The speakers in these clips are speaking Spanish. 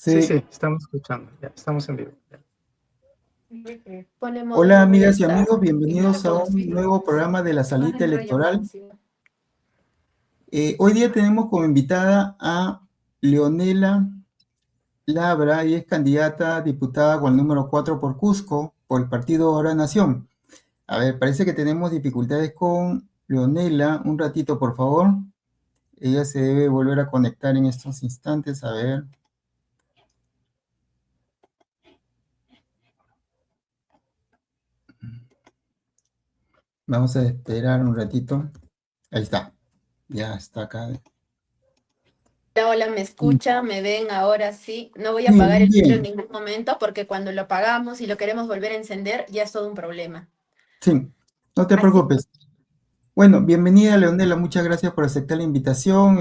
Sí, Sí. sí, estamos escuchando, ya, estamos en vivo. Ya. Pone modo Hola no amigas y molestar amigos, y no le bienvenidos a pongas un filtro. nuevo programa de la Más Salita dentro de Electoral. llamada, sí. Hoy día tenemos como invitada a Leonela Labra, y es candidata a diputada con el número 4 por Cusco, por el partido Ahora Nación. A ver, parece que tenemos dificultades con Leonela. Un ratito, por favor. Ella se debe volver a conectar en estos instantes. A ver. Vamos a esperar un ratito. Ahí está. Ya está acá. Hola, hola, ¿me escucha? ¿Me ven ahora? Sí. No voy a Sí, apagar muy el filtro en bien. ningún momento porque cuando lo apagamos y lo queremos volver a encender ya es todo un problema. Sí, no te Así. preocupes. Bueno, bienvenida Leonela, muchas gracias por aceptar la invitación.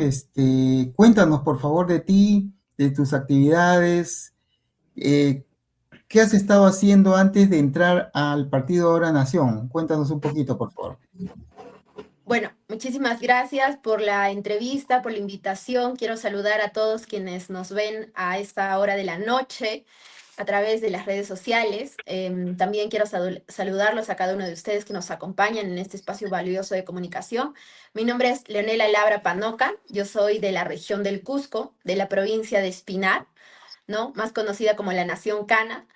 Cuéntanos por favor de ti, de tus actividades, eh, qué has estado haciendo antes de entrar al partido Ahora Nación. Cuéntanos un poquito, por favor. Bueno, muchísimas gracias por la entrevista, por la invitación. Quiero saludar a todos quienes nos ven a esta hora de la noche a través de las redes sociales. También quiero saludarlos a cada uno de ustedes que nos acompañan en este espacio valioso de comunicación. Mi nombre es Leonela Labra Panoca, yo soy de la región del Cusco, de la provincia de Espinar, ¿no? Más conocida como la Nación Cana.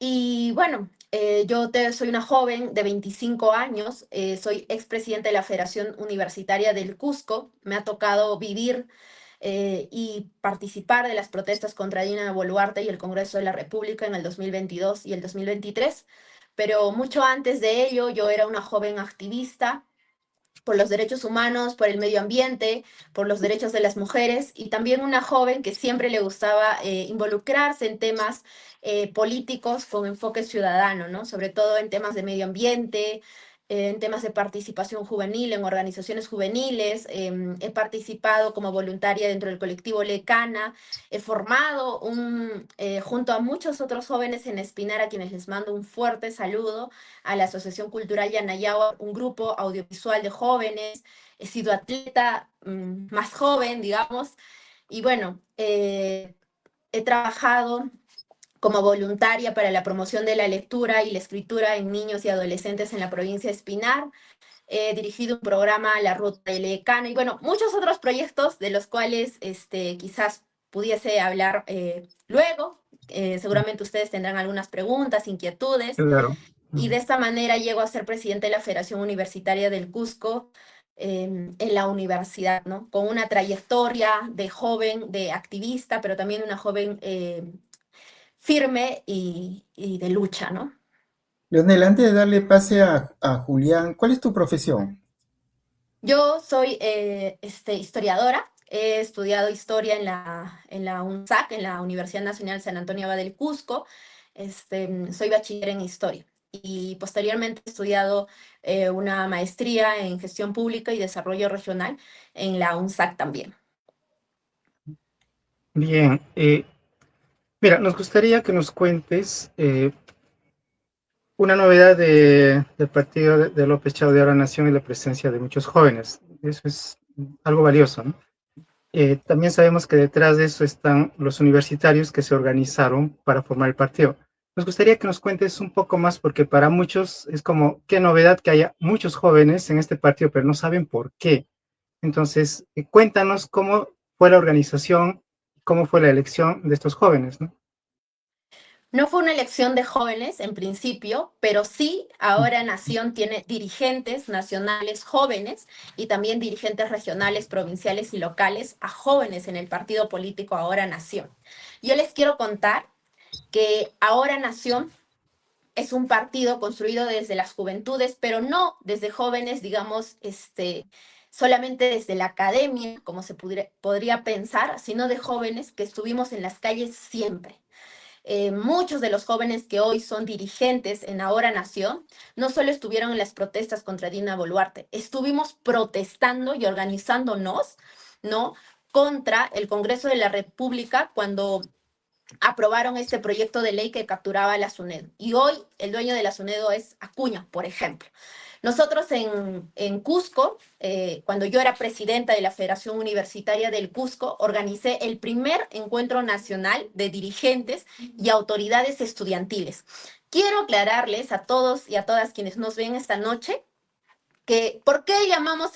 Y bueno, soy una joven de 25 años, soy expresidenta de la Federación Universitaria del Cusco. Me ha tocado vivir y participar de las protestas contra Dina Boluarte y el Congreso de la República en el 2022 y el 2023, pero mucho antes de ello yo era una joven activista por los derechos humanos, por el medio ambiente, por los derechos de las mujeres, y también una joven que siempre le gustaba involucrarse en temas políticos con enfoque ciudadano, ¿no? Sobre todo en temas de medio ambiente, en temas de participación juvenil, en organizaciones juveniles. He participado como voluntaria dentro del colectivo Lecana, he formado junto a muchos otros jóvenes en Espinar, a quienes les mando un fuerte saludo, a la Asociación Cultural Yanayawa, un grupo audiovisual de jóvenes. He sido atleta más joven, digamos, y bueno, he trabajado como voluntaria para la promoción de la lectura y la escritura en niños y adolescentes en la provincia de Espinar. He dirigido un programa, La Ruta del Ecano, y bueno, muchos otros proyectos de los cuales quizás pudiese hablar luego. Seguramente ustedes tendrán algunas preguntas, inquietudes. Claro. Y de esta manera llego a ser presidente de la Federación Universitaria del Cusco en la universidad, ¿no? Con una trayectoria de joven, de activista, pero también una joven firme y de lucha, ¿no? Leonela, antes de darle pase a Julián, ¿cuál es tu profesión? Yo soy historiadora, he estudiado historia en la UNSAC, en la Universidad Nacional San Antonio Abad del Cusco. Soy bachiller en historia y posteriormente he estudiado una maestría en gestión pública y desarrollo regional en la UNSAC también. Bien, mira, nos gustaría que nos cuentes una novedad del partido de López Chao de Ahora Nación y la presencia de muchos jóvenes. Eso es algo valioso, ¿no? También sabemos que detrás de eso están los universitarios que se organizaron para formar el partido. Nos gustaría que nos cuentes un poco más, porque para muchos es como, qué novedad que haya muchos jóvenes en este partido, pero no saben por qué. Entonces, cuéntanos cómo fue la organización, cómo fue la elección de estos jóvenes, ¿no? No fue una elección de jóvenes en principio, pero sí ahora Nación tiene dirigentes nacionales jóvenes y también dirigentes regionales, provinciales y locales a jóvenes en el partido político Ahora Nación. Yo les quiero contar que Ahora Nación es un partido construido desde las juventudes, pero no desde jóvenes, digamos, solamente desde la academia, como se podría pensar, sino de jóvenes que estuvimos en las calles siempre. Muchos de los jóvenes que hoy son dirigentes en Ahora Nación no solo estuvieron en las protestas contra Dina Boluarte, estuvimos protestando y organizándonos, ¿no?, contra el Congreso de la República cuando aprobaron este proyecto de ley que capturaba a la SUNEDO. Y hoy el dueño de la SUNEDO es Acuña, por ejemplo. Nosotros en Cusco, cuando yo era presidenta de la Federación Universitaria del Cusco, organicé el primer encuentro nacional de dirigentes y autoridades estudiantiles. Quiero aclararles a todos y a todas quienes nos ven esta noche que por qué llamamos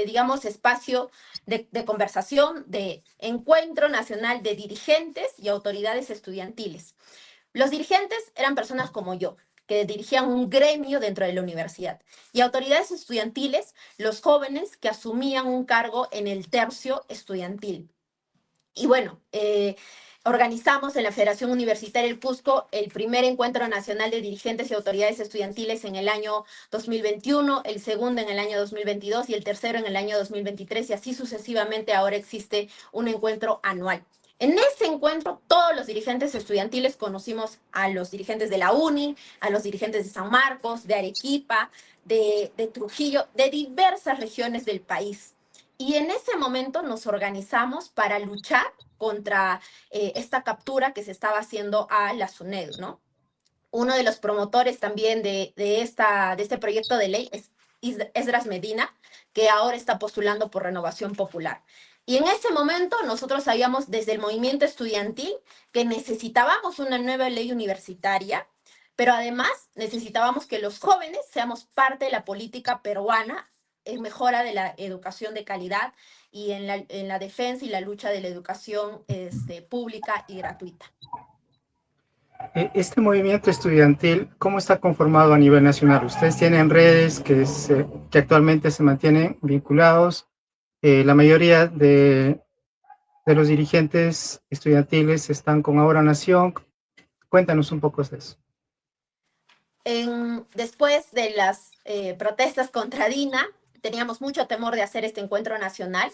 digamos, espacio de conversación, de encuentro nacional de dirigentes y autoridades estudiantiles. Los dirigentes eran personas como yo, que dirigían un gremio dentro de la universidad, y autoridades estudiantiles, los jóvenes que asumían un cargo en el tercio estudiantil. Y bueno, organizamos en la Federación Universitaria del Cusco el primer encuentro nacional de dirigentes y autoridades estudiantiles en el año 2021, el segundo en el año 2022 y el tercero en el año 2023, y así sucesivamente. Ahora existe un encuentro anual. En ese encuentro, todos los dirigentes estudiantiles conocimos a los dirigentes de la UNI, a los dirigentes de San Marcos, de Arequipa, de Trujillo, de diversas regiones del país. Y en ese momento nos organizamos para luchar contra esta captura que se estaba haciendo a la SUNEDU, ¿no? Uno de los promotores también de este proyecto de ley es Esdras Medina, que ahora está postulando por Renovación Popular. Y en ese momento nosotros sabíamos desde el movimiento estudiantil que necesitábamos una nueva ley universitaria, pero además necesitábamos que los jóvenes seamos parte de la política peruana en mejora de la educación de calidad y en la defensa y la lucha de la educación pública y gratuita. Este movimiento estudiantil, ¿cómo está conformado a nivel nacional? Ustedes tienen redes que actualmente se mantienen vinculados. La mayoría de los dirigentes estudiantiles están con Ahora Nación. Cuéntanos un poco de eso. Después de las protestas contra Dina, teníamos mucho temor de hacer este encuentro nacional,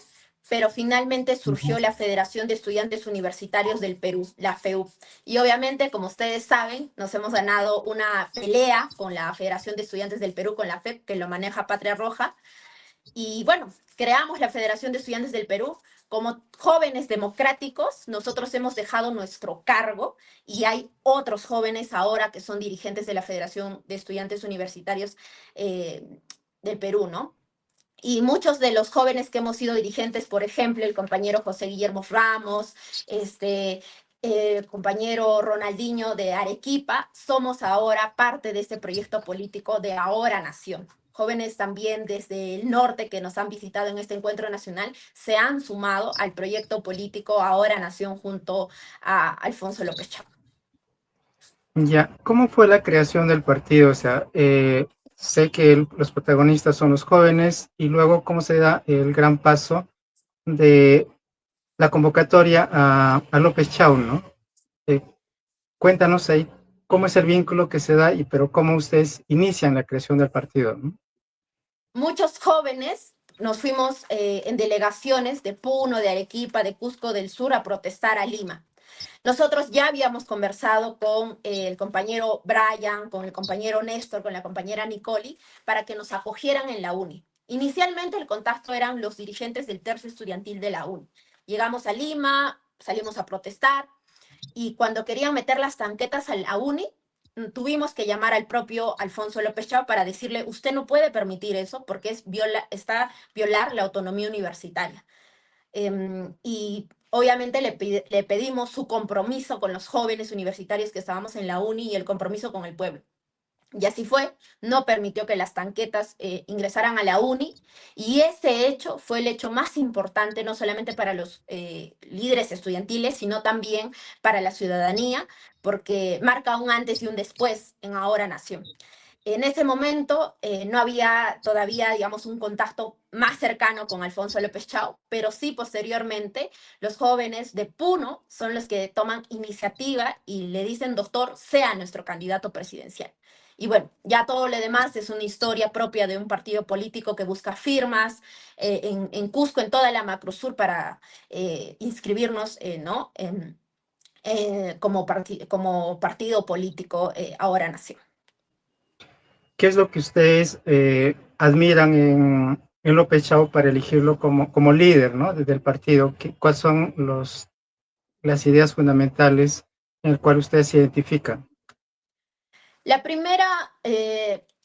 pero finalmente surgió la Federación de Estudiantes Universitarios del Perú, la FEUP. Y obviamente, como ustedes saben, nos hemos ganado una pelea con la Federación de Estudiantes del Perú, con la FEP, que lo maneja Patria Roja. Y bueno, creamos la Federación de Estudiantes del Perú. Como jóvenes democráticos, nosotros hemos dejado nuestro cargo y hay otros jóvenes ahora que son dirigentes de la Federación de Estudiantes Universitarios del Perú, ¿no? Y muchos de los jóvenes que hemos sido dirigentes, por ejemplo, el compañero José Guillermo Ramos, el compañero Ronaldinho de Arequipa, somos ahora parte de este proyecto político de Ahora Nación. Jóvenes también desde el norte que nos han visitado en este encuentro nacional se han sumado al proyecto político Ahora Nación junto a Alfonso López Chau. Ya, ¿cómo fue la creación del partido? O sea, sé que los protagonistas son los jóvenes, y luego cómo se da el gran paso de la convocatoria a López Chau, ¿no? Cuéntanos ahí cómo es el vínculo que se da, pero cómo ustedes inician la creación del partido, ¿no? Muchos jóvenes nos fuimos en delegaciones de Puno, de Arequipa, de Cusco del Sur a protestar a Lima. Nosotros ya habíamos conversado con el compañero Brian, con el compañero Néstor, con la compañera Nicoli, para que nos acogieran en la UNI. Inicialmente el contacto eran los dirigentes del tercio estudiantil de la UNI. Llegamos a Lima, salimos a protestar, y cuando querían meter las tanquetas a la UNI, tuvimos que llamar al propio Alfonso López Chau para decirle, usted no puede permitir eso porque está violar la autonomía universitaria. Y obviamente le pedimos su compromiso con los jóvenes universitarios que estábamos en la UNI y el compromiso con el pueblo. Y así fue, no permitió que las tanquetas ingresaran a la UNI, y ese hecho fue el hecho más importante, no solamente para los líderes estudiantiles, sino también para la ciudadanía, porque marca un antes y un después en Ahora Nación. En ese momento no había todavía, digamos, un contacto más cercano con Alfonso López Chau, pero sí posteriormente los jóvenes de Puno son los que toman iniciativa y le dicen, doctor, sea nuestro candidato presidencial. Y bueno, ya todo lo demás es una historia propia de un partido político que busca firmas en Cusco, en toda la Macrosur, para inscribirnos ¿no? como partido político Ahora Nación. ¿Qué es lo que ustedes admiran en López Chau para elegirlo como líder, ¿no? Desde el partido? ¿Cuáles son las ideas fundamentales en las cuales ustedes se identifican? La primera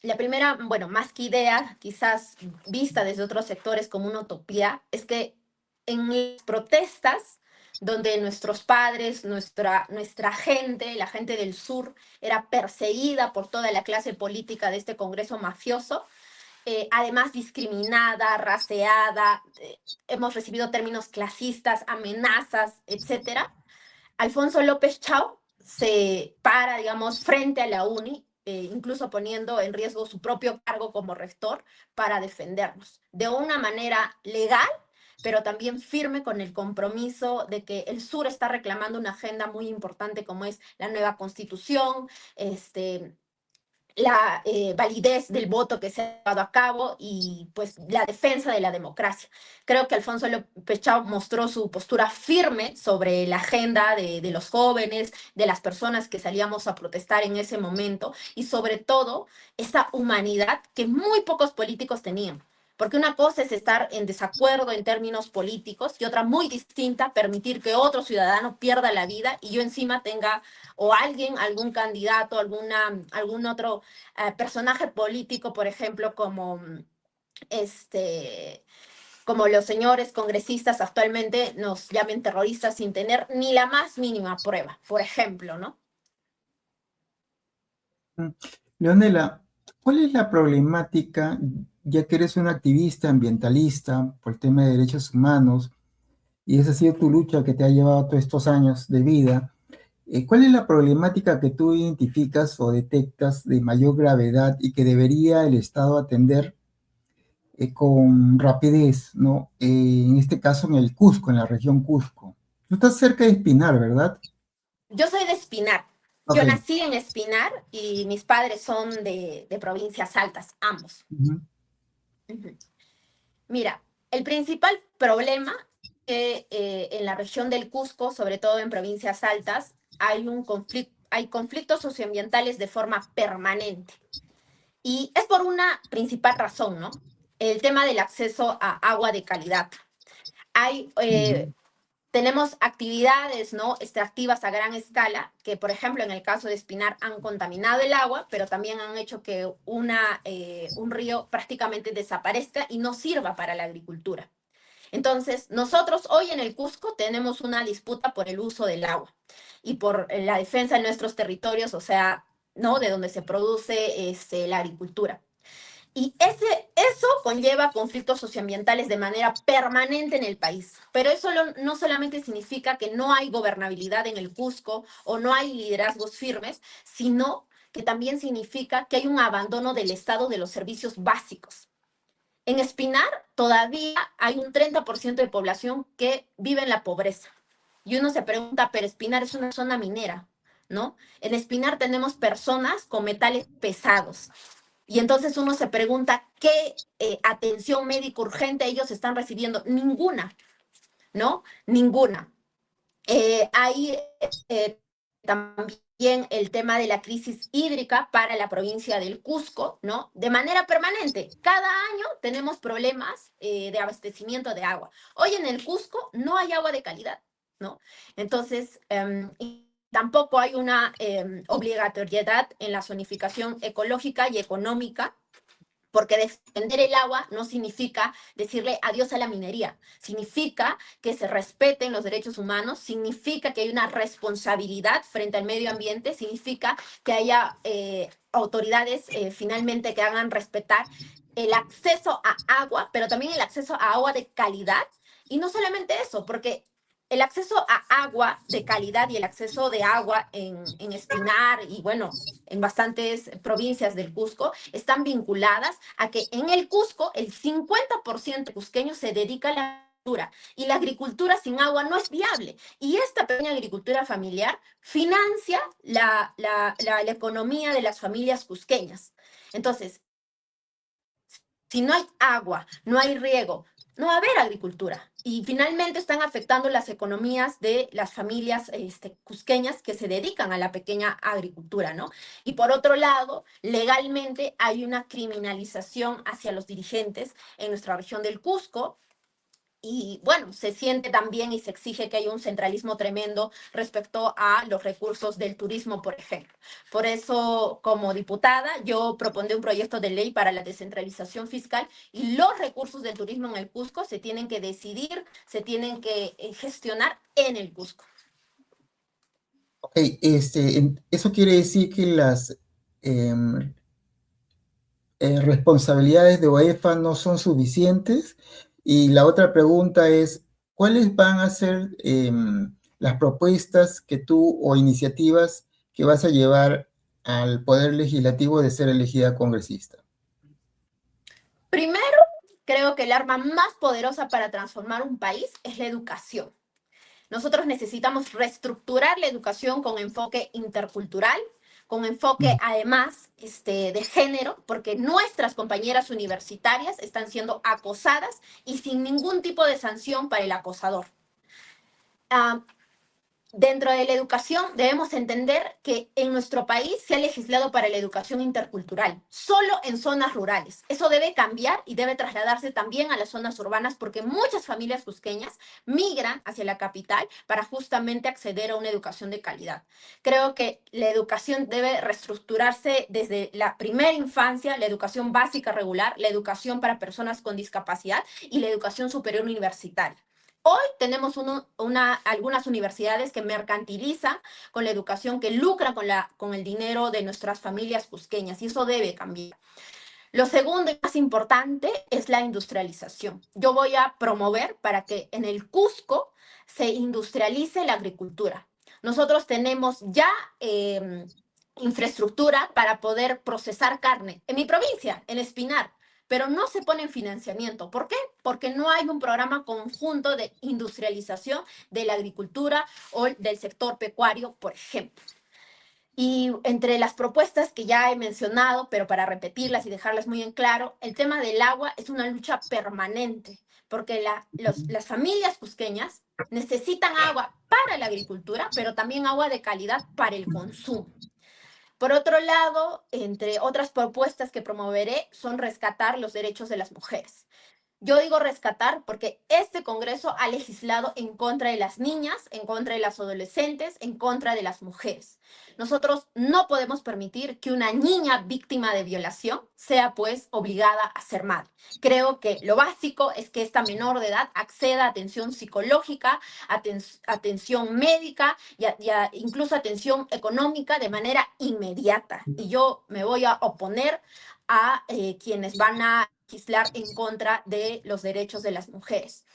la primera, bueno, más que idea, quizás vista desde otros sectores como una utopía, es que en las protestas, donde nuestros padres, nuestra gente, la gente del sur, era perseguida por toda la clase política de este Congreso mafioso, además discriminada, raciada, hemos recibido términos clasistas, amenazas, etcétera. Alfonso López Chao se para, digamos, frente a la UNI, incluso poniendo en riesgo su propio cargo como rector para defendernos de una manera legal, pero también firme con el compromiso de que el sur está reclamando una agenda muy importante como es la nueva constitución, la validez del voto que se ha llevado a cabo y pues la defensa de la democracia. Creo que Alfonso López Chao mostró su postura firme sobre la agenda de los jóvenes, de las personas que salíamos a protestar en ese momento y sobre todo esa humanidad que muy pocos políticos tenían. Porque una cosa es estar en desacuerdo en términos políticos y otra muy distinta, permitir que otro ciudadano pierda la vida y yo encima tenga o alguien, algún candidato, algún otro personaje político, por ejemplo, este, como los señores congresistas actualmente nos llamen terroristas sin tener ni la más mínima prueba, por ejemplo, ¿no? Leonela, ¿cuál es la problemática, ya que eres una activista ambientalista por el tema de derechos humanos, y esa ha sido tu lucha que te ha llevado todos estos años de vida? ¿Cuál es la problemática que tú identificas o detectas de mayor gravedad y que debería el Estado atender con rapidez, ¿no? En este caso en el Cusco, en la región Cusco. Tú estás cerca de Espinar, ¿verdad? Yo soy de Espinar. Ok. Yo nací en Espinar y mis padres son de provincias altas, ambos. Ujú. Ujú. Mira, el principal problema es que en la región del Cusco, sobre todo en provincias altas, hay conflictos socioambientales de forma permanente. Y es por una principal razón, ¿no? El tema del acceso a agua de calidad. Hay Ujú. tenemos actividades, ¿no?, extractivas a gran escala, que por ejemplo en el caso de Espinar han contaminado el agua, pero también han hecho que un río prácticamente desaparezca y no sirva para la agricultura. Entonces, nosotros hoy en el Cusco tenemos una disputa por el uso del agua y por la defensa de nuestros territorios, o sea, ¿no?, de donde se produce la agricultura. Y eso conlleva conflictos socioambientales de manera permanente en el país. Pero eso no solamente significa que no hay gobernabilidad en el Cusco o no hay liderazgos firmes, sino que también significa que hay un abandono del Estado de los servicios básicos. En Espinar todavía hay un 30% de población que vive en la pobreza. Y uno se pregunta, pero Espinar es una zona minera, ¿no? En Espinar tenemos personas con metales pesados, y entonces uno se pregunta qué atención médica urgente ellos están recibiendo. Ninguna, ¿no? Ninguna. Hay también el tema de la crisis hídrica para la provincia del Cusco, ¿no? De manera permanente. Cada año tenemos problemas de abastecimiento de agua. Hoy en el Cusco no hay agua de calidad, ¿no? Entonces, tampoco hay una obligatoriedad en la zonificación ecológica y económica, porque defender el agua no significa decirle adiós a la minería, significa que se respeten los derechos humanos, significa que hay una responsabilidad frente al medio ambiente, significa que haya autoridades finalmente que hagan respetar el acceso a agua, pero también el acceso a agua de calidad. Y no solamente eso, porque el acceso a agua de calidad y el acceso de agua en Espinar y bueno, en bastantes provincias del Cusco están vinculadas a que en el Cusco el 50% cusqueño se dedica a la agricultura y la agricultura sin agua no es viable. Y esta pequeña agricultura familiar financia la economía de las familias cusqueñas. Entonces, si no hay agua, no hay riego, no va a haber agricultura. Y finalmente están afectando las economías de las familias cusqueñas que se dedican a la pequeña agricultura, ¿no? Y por otro lado, legalmente hay una criminalización hacia los dirigentes en nuestra región del Cusco, Y bueno, se siente también y se exige que haya un centralismo tremendo respecto a los recursos del turismo, por ejemplo. Por eso, como diputada, yo propondré un proyecto de ley para la descentralización fiscal y los recursos del turismo en el Cusco se tienen que decidir, se tienen que gestionar en el Cusco. Ok, eso quiere decir que las em, responsabilidades de OEFA no son suficientes. Y la otra pregunta es, ¿cuáles van a ser las propuestas que tú o iniciativas que vas a llevar al Poder Legislativo de ser elegida congresista? Primero, creo que el arma más poderosa para transformar un país es la educación. Nosotros necesitamos reestructurar la educación con enfoque intercultural, con enfoque además de género, porque nuestras compañeras universitarias están siendo acosadas y sin ningún tipo de sanción para el acosador. Dentro de la educación debemos entender que en nuestro país se ha legislado para la educación intercultural, solo en zonas rurales. Eso debe cambiar y debe trasladarse también a las zonas urbanas porque muchas familias cusqueñas migran hacia la capital para justamente acceder a una educación de calidad. Creo que la educación debe reestructurarse desde la primera infancia, la educación básica regular, la educación para personas con discapacidad y la educación superior universitaria. Hoy tenemos algunas universidades que mercantilizan con la educación, que lucran con el dinero de nuestras familias cusqueñas, y eso debe cambiar. Lo segundo y más importante es la industrialización. Yo voy a promover para que en el Cusco se industrialice la agricultura. Nosotros tenemos ya infraestructura para poder procesar carne en mi provincia, en Espinar, pero no se pone en financiamiento. ¿Por qué? Porque no hay un programa conjunto de industrialización de la agricultura o del sector pecuario, por ejemplo. Y entre las propuestas que ya he mencionado, pero para repetirlas y dejarlas muy en claro, el tema del agua es una lucha permanente, porque las familias cusqueñas necesitan agua para la agricultura, pero también agua de calidad para el consumo. Por otro lado, entre otras propuestas que promoveré son rescatar los derechos de las mujeres. Yo digo rescatar porque este Congreso ha legislado en contra de las niñas, en contra de las adolescentes, en contra de las mujeres. Nosotros no podemos permitir que una niña víctima de violación sea pues obligada a ser madre. Creo que lo básico es que esta menor de edad acceda a atención psicológica, atención médica y incluso atención económica de manera inmediata. Y yo me voy a oponer a quienes van a legislar en contra de los derechos de las mujeres.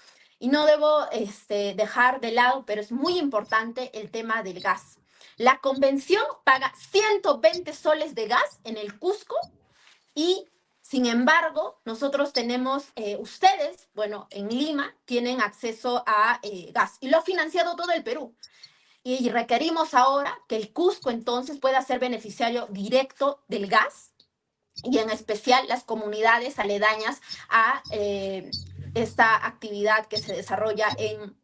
Y no debo dejar de lado, pero es muy importante el tema del gas. La convención paga 120 soles de gas en el Cusco y, sin embargo, nosotros tenemos, ustedes, bueno, en Lima, tienen acceso a gas y lo ha financiado todo el Perú. Y requerimos ahora que el Cusco entonces pueda ser beneficiario directo del gas y en especial las comunidades aledañas a esta actividad que se desarrolla en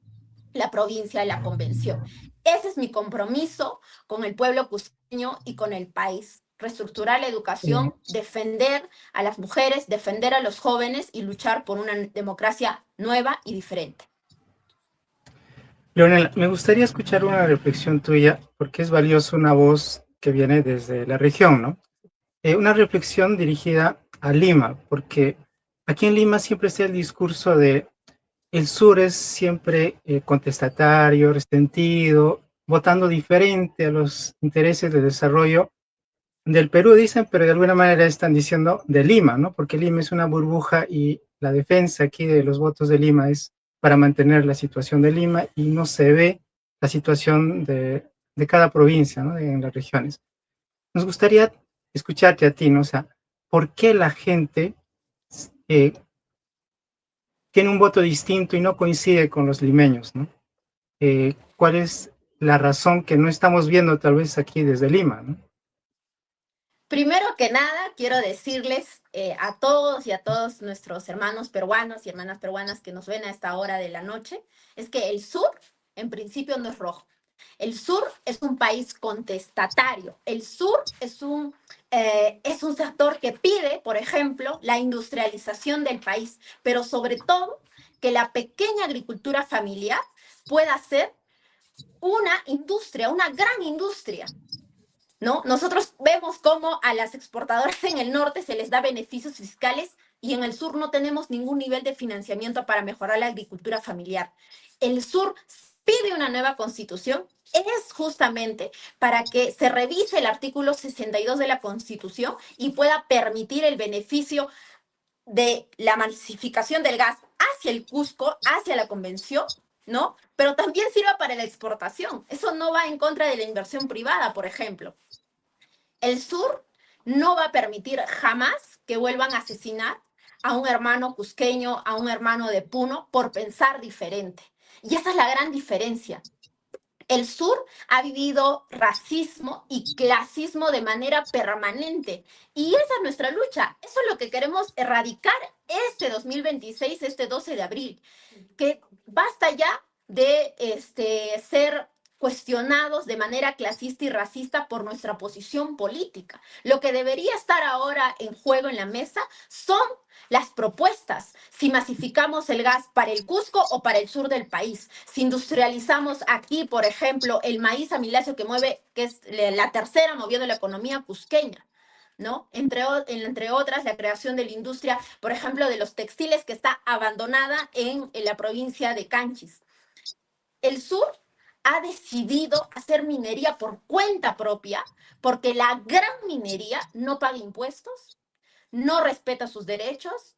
la provincia de la Convención. Ese es mi compromiso con el pueblo cusqueño y con el país. Reestructurar la educación, defender a las mujeres, defender a los jóvenes y luchar por una democracia nueva y diferente. Leonela, me gustaría escuchar una reflexión tuya, porque es valiosa una voz que viene desde la región, ¿no? Una reflexión dirigida a Lima, porque aquí en Lima siempre está el discurso de el sur es siempre contestatario, resentido, votando diferente a los intereses de desarrollo del Perú, dicen, pero de alguna manera están diciendo de Lima, ¿no? Porque Lima es una burbuja y la defensa aquí de los votos de Lima es para mantener la situación de Lima y no se ve la situación de cada provincia, ¿no? En las regiones. Nos gustaría escucharte a ti, ¿no? O sea, ¿por qué la gente tiene un voto distinto y no coincide con los limeños, ¿no? ¿Cuál es la razón que no estamos viendo tal vez aquí desde Lima, ¿no? Primero que nada, quiero decirles a todos y a todos nuestros hermanos peruanos y hermanas peruanas que nos ven a esta hora de la noche, es que el sur, en principio, no es rojo. El sur es un país contestatario. El sur es un sector que pide, por ejemplo, la industrialización del país, pero sobre todo que la pequeña agricultura familiar pueda ser una industria, una gran industria, ¿no? Nosotros vemos cómo a las exportadoras en el norte se les da beneficios fiscales y en el sur no tenemos ningún nivel de financiamiento para mejorar la agricultura familiar. El sur pide una nueva constitución, es justamente para que se revise el artículo 62 de la Constitución y pueda permitir el beneficio de la masificación del gas hacia el Cusco, hacia la convención, ¿no? Pero también sirva para la exportación. Eso no va en contra de la inversión privada, por ejemplo. El sur no va a permitir jamás que vuelvan a asesinar a un hermano cusqueño, a un hermano de Puno, por pensar diferente. Y esa es la gran diferencia. El sur ha vivido racismo y clasismo de manera permanente. Y esa es nuestra lucha. Eso es lo que queremos erradicar este 2026, este 12 de abril. Que basta ya de ser cuestionados de manera clasista y racista por nuestra posición política. Lo que debería estar ahora en juego en la mesa son las propuestas, si masificamos el gas para el Cusco o para el sur del país, si industrializamos aquí, por ejemplo, el maíz amiláceo que mueve, que es la tercera moviendo la economía cusqueña, ¿no? Entre otras, la creación de la industria, por ejemplo, de los textiles que está abandonada en la provincia de Canchis. El sur ha decidido hacer minería por cuenta propia porque la gran minería no paga impuestos, no respeta sus derechos,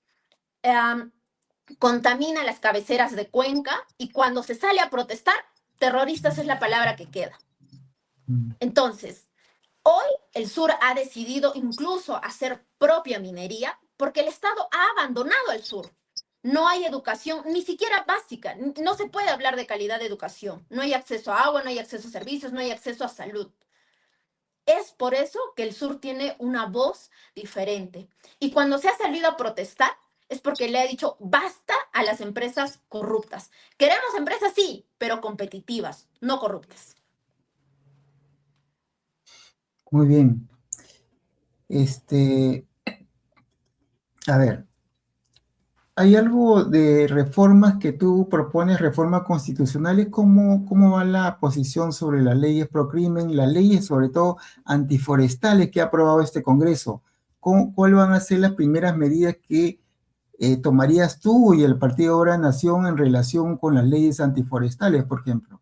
contamina las cabeceras de Cuenca y cuando se sale a protestar, terroristas es la palabra que queda. Entonces, hoy el sur ha decidido incluso hacer propia minería porque el Estado ha abandonado al sur. No hay educación, ni siquiera básica. No se puede hablar de calidad de educación. No hay acceso a agua, no hay acceso a servicios, no hay acceso a salud. Es por eso que el sur tiene una voz diferente. Y cuando se ha salido a protestar, es porque le ha dicho basta a las empresas corruptas. Queremos empresas, sí, pero competitivas, no corruptas. Muy bien. A ver, ¿hay algo de reformas que tú propones, reformas constitucionales? ¿Cómo va la posición sobre las leyes pro crimen, las leyes sobre todo antiforestales que ha aprobado este Congreso? ¿Cuáles van a ser las primeras medidas que tomarías tú y el Partido Ahora Nación en relación con las leyes antiforestales, por ejemplo?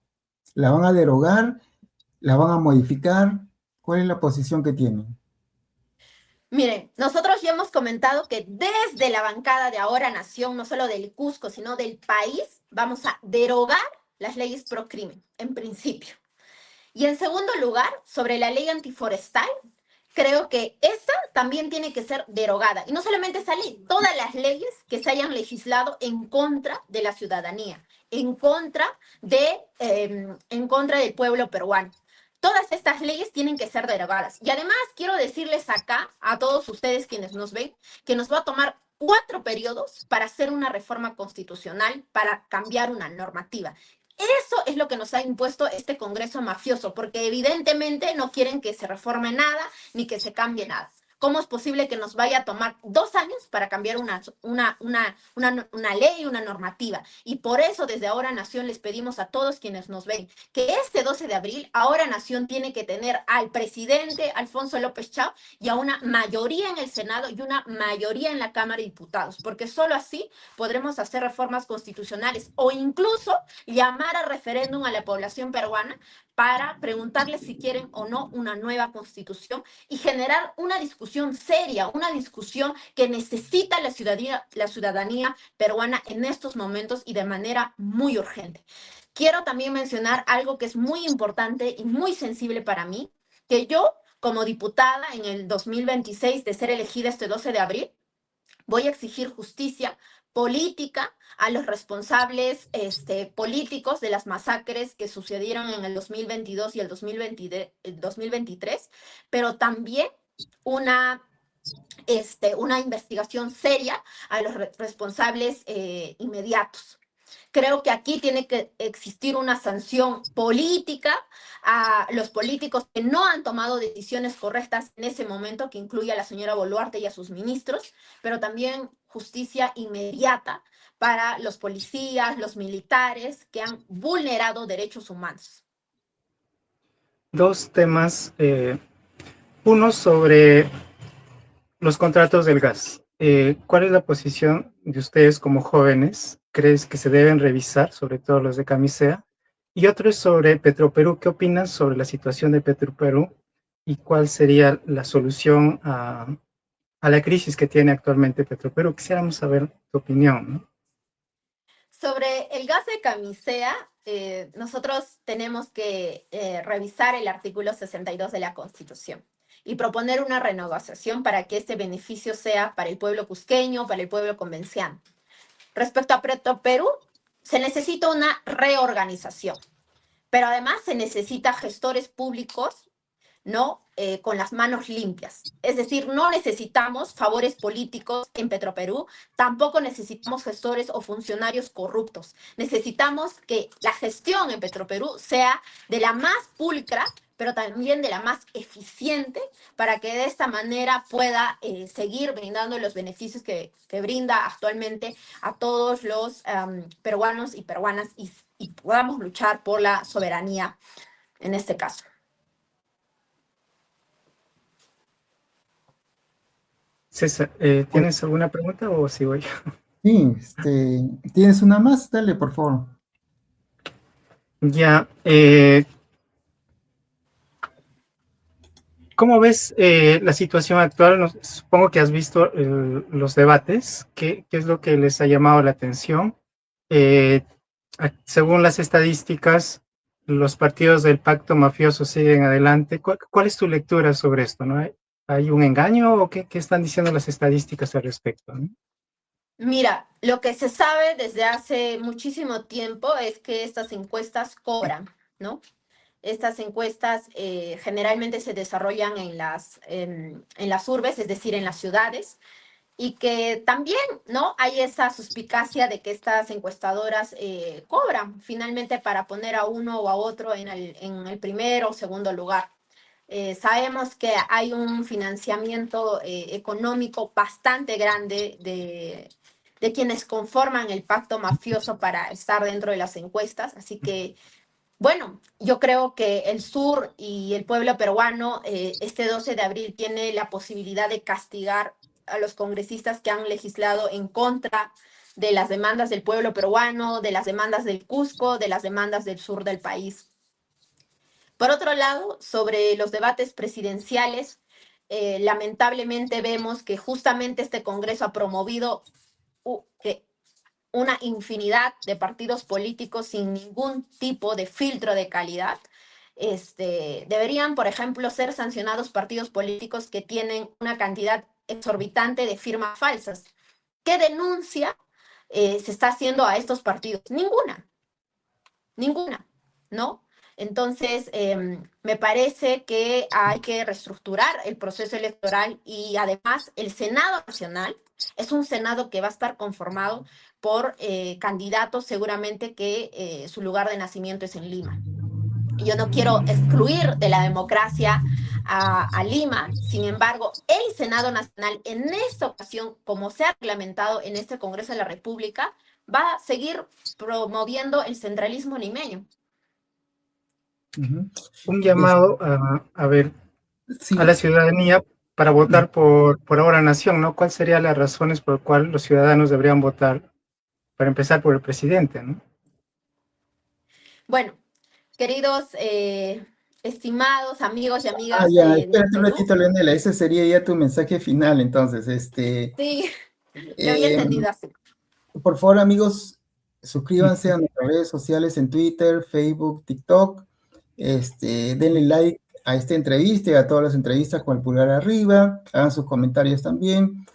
¿La van a derogar? ¿La van a modificar? ¿Cuál es la posición que tienen? Miren, nosotros ya hemos comentado que desde la bancada de Ahora Nación, no solo del Cusco, sino del país, vamos a derogar las leyes pro crimen, en principio. Y en segundo lugar, sobre la ley antiforestal, creo que esa también tiene que ser derogada. Y no solamente esa ley, todas las leyes que se hayan legislado en contra de la ciudadanía, en contra del pueblo peruano. Todas estas leyes tienen que ser derogadas. Y además quiero decirles acá, a todos ustedes quienes nos ven, que nos va a tomar 4 periodos para hacer una reforma constitucional, para cambiar una normativa. Eso es lo que nos ha impuesto este Congreso mafioso, porque evidentemente no quieren que se reforme nada ni que se cambie nada. ¿Cómo es posible que nos vaya a tomar 2 años para cambiar una ley, una normativa? Y por eso desde Ahora Nación les pedimos a todos quienes nos ven que este 12 de abril Ahora Nación tiene que tener al presidente Alfonso López Chao y a una mayoría en el Senado y una mayoría en la Cámara de Diputados, porque solo así podremos hacer reformas constitucionales o incluso llamar a referéndum a la población peruana para preguntarles si quieren o no una nueva constitución y generar una discusión seria, una discusión que necesita la ciudadanía peruana en estos momentos y de manera muy urgente. Quiero también mencionar algo que es muy importante y muy sensible para mí, que yo, como diputada en el 2026 de ser elegida este 12 de abril, voy a exigir justicia política a los responsables políticos de las masacres que sucedieron en el 2022 y el 2023, pero también una investigación seria a los responsables inmediatos. Creo que aquí tiene que existir una sanción política a los políticos que no han tomado decisiones correctas en ese momento, que incluye a la señora Boluarte y a sus ministros, pero también justicia inmediata para los policías, los militares que han vulnerado derechos humanos. Dos temas, uno sobre los contratos del gas. ¿Cuál es la posición de ustedes como jóvenes? ¿Crees que se deben revisar, sobre todo los de Camisea? Y otro es sobre Petroperú. ¿Qué opinas sobre la situación de Petroperú y cuál sería la solución a la crisis que tiene actualmente Petroperú? Quisiéramos saber tu opinión, ¿no? Sobre el gas de Camisea, nosotros tenemos que revisar el artículo 62 de la Constitución y proponer una renegociación para que este beneficio sea para el pueblo cusqueño, para el pueblo convenciano. Respecto a Petroperú, se necesita una reorganización, pero además se necesita gestores públicos, ¿no? Con las manos limpias. Es decir, no necesitamos favores políticos en Petroperú, tampoco necesitamos gestores o funcionarios corruptos. Necesitamos que la gestión en Petroperú sea de la más pulcra, pero también de la más eficiente, para que de esta manera pueda seguir brindando los beneficios que brinda actualmente a todos los peruanos y peruanas y podamos luchar por la soberanía en este caso. César, ¿tienes alguna pregunta o sigo yo? Sí, ¿tienes una más? Dale, por favor. Ya, ¿cómo ves la situación actual? Supongo que has visto los debates. ¿Qué es lo que les ha llamado la atención? Según las estadísticas, los partidos del pacto mafioso siguen adelante. ¿Cuál es tu lectura sobre esto? ¿No? ¿Hay un engaño o qué están diciendo las estadísticas al respecto, ¿no? Mira, lo que se sabe desde hace muchísimo tiempo es que estas encuestas cobran, ¿no? Estas encuestas generalmente se desarrollan en las urbes, es decir, en las ciudades, y que también, ¿no? Hay esa suspicacia de que estas encuestadoras cobran finalmente para poner a uno o a otro en el primer o segundo lugar. Sabemos que hay un financiamiento económico bastante grande de quienes conforman el pacto mafioso para estar dentro de las encuestas, así que bueno, yo creo que el sur y el pueblo peruano este 12 de abril tiene la posibilidad de castigar a los congresistas que han legislado en contra de las demandas del pueblo peruano, de las demandas del Cusco, de las demandas del sur del país. Por otro lado, sobre los debates presidenciales, lamentablemente vemos que justamente este Congreso ha promovido una infinidad de partidos políticos sin ningún tipo de filtro de calidad. Deberían, por ejemplo, ser sancionados partidos políticos que tienen una cantidad exorbitante de firmas falsas. ¿Qué denuncia se está haciendo a estos partidos? Ninguna, ¿no? Entonces, me parece que hay que reestructurar el proceso electoral y además el Senado Nacional es un Senado que va a estar conformado por candidatos seguramente que su lugar de nacimiento es en Lima. Yo no quiero excluir de la democracia a Lima, sin embargo, el Senado Nacional en esta ocasión, como se ha reglamentado en este Congreso de la República, va a seguir promoviendo el centralismo limeño. Un llamado a ver, Sí, a la ciudadanía para votar por Ahora Nación, ¿no? ¿Cuáles serían las razones por las cuales los ciudadanos deberían votar, para empezar, por el presidente, ¿no? Bueno, queridos estimados amigos y amigas ya, de espérate un Perú. ratito, Leonela, ese sería ya tu mensaje final, entonces, Sí, lo había entendido así. por favor, amigos, suscríbanse a nuestras redes sociales en Twitter, Facebook, TikTok, denle like a esta entrevista y a todas las entrevistas con el pulgar arriba, hagan sus comentarios también,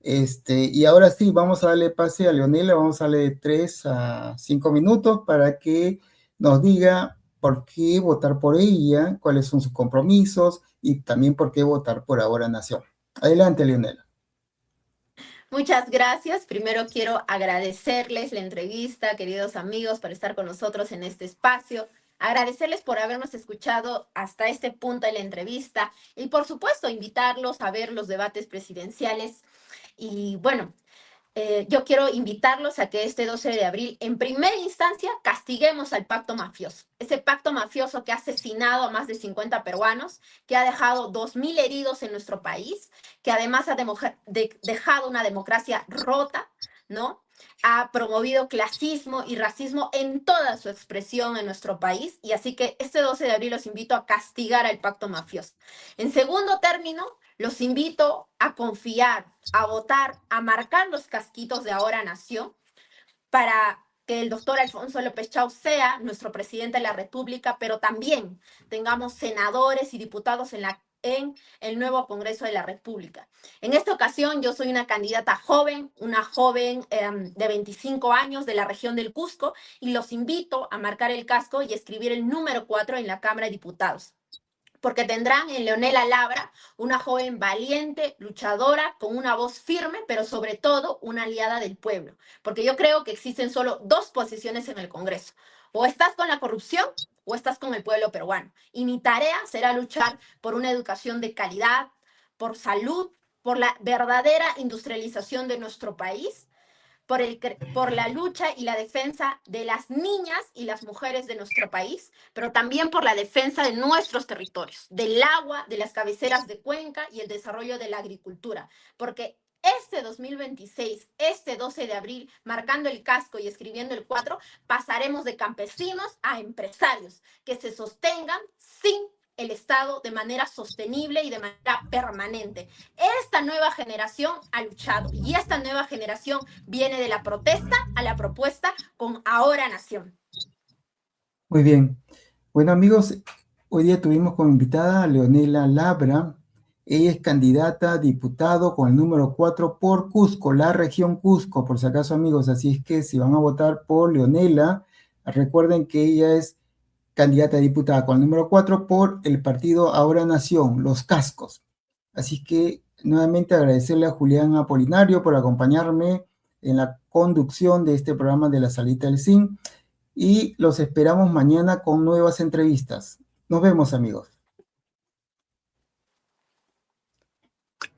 y ahora sí, vamos a darle pase a Leonela, vamos a darle 3 a 5 minutos para que nos diga por qué votar por ella, cuáles son sus compromisos y también por qué votar por Ahora Nación. Adelante, Leonela. Muchas gracias. Primero quiero agradecerles la entrevista, queridos amigos, por estar con nosotros en este espacio. Agradecerles por habernos escuchado hasta este punto de la entrevista y, por supuesto, invitarlos a ver los debates presidenciales. Y bueno, yo quiero invitarlos a que este 12 de abril, en primera instancia, castiguemos al pacto mafioso. Ese pacto mafioso que ha asesinado a más de 50 peruanos, que ha dejado 2.000 heridos en nuestro país, que además ha dejado una democracia rota, ¿no? Ha promovido clasismo y racismo en toda su expresión en nuestro país. Y así que este 12 de abril los invito a castigar al pacto mafioso. En segundo término, los invito a confiar, a votar, a marcar los casquitos de Ahora Nación para que el doctor Alfonso López Chau sea nuestro presidente de la República, pero también tengamos senadores y diputados en el nuevo Congreso de la República. En esta ocasión yo soy una candidata joven, una joven de 25 años de la región del Cusco, y los invito a marcar el casco y escribir el número 4 en la Cámara de Diputados, porque tendrán en Leonela Labra una joven valiente, luchadora, con una voz firme, pero sobre todo una aliada del pueblo. Porque yo creo que existen solo dos posiciones en el Congreso: o estás con la corrupción o estás con el pueblo peruano. Y mi tarea será luchar por una educación de calidad, por salud, por la verdadera industrialización de nuestro país, por la lucha y la defensa de las niñas y las mujeres de nuestro país, pero también por la defensa de nuestros territorios, del agua, de las cabeceras de cuenca y el desarrollo de la agricultura. Porque este 2026, este 12 de abril, marcando el casco y escribiendo el 4, pasaremos de campesinos a empresarios que se sostengan sin el Estado de manera sostenible y de manera permanente. Esta nueva generación ha luchado y esta nueva generación viene de la protesta a la propuesta con Ahora Nación. Muy bien. Bueno, amigos, hoy día tuvimos como invitada a Leonela Labra. Ella es candidata a diputado con el número 4 por Cusco, la región Cusco, por si acaso, amigos. Así es que si van a votar por Leonela, recuerden que ella es candidata a diputada con el número 4 por el partido Ahora Nación, Los Cascos. Así que nuevamente agradecerle a Julián Apolinario por acompañarme en la conducción de este programa de la Salita del Zinc, y los esperamos mañana con nuevas entrevistas. Nos vemos, amigos.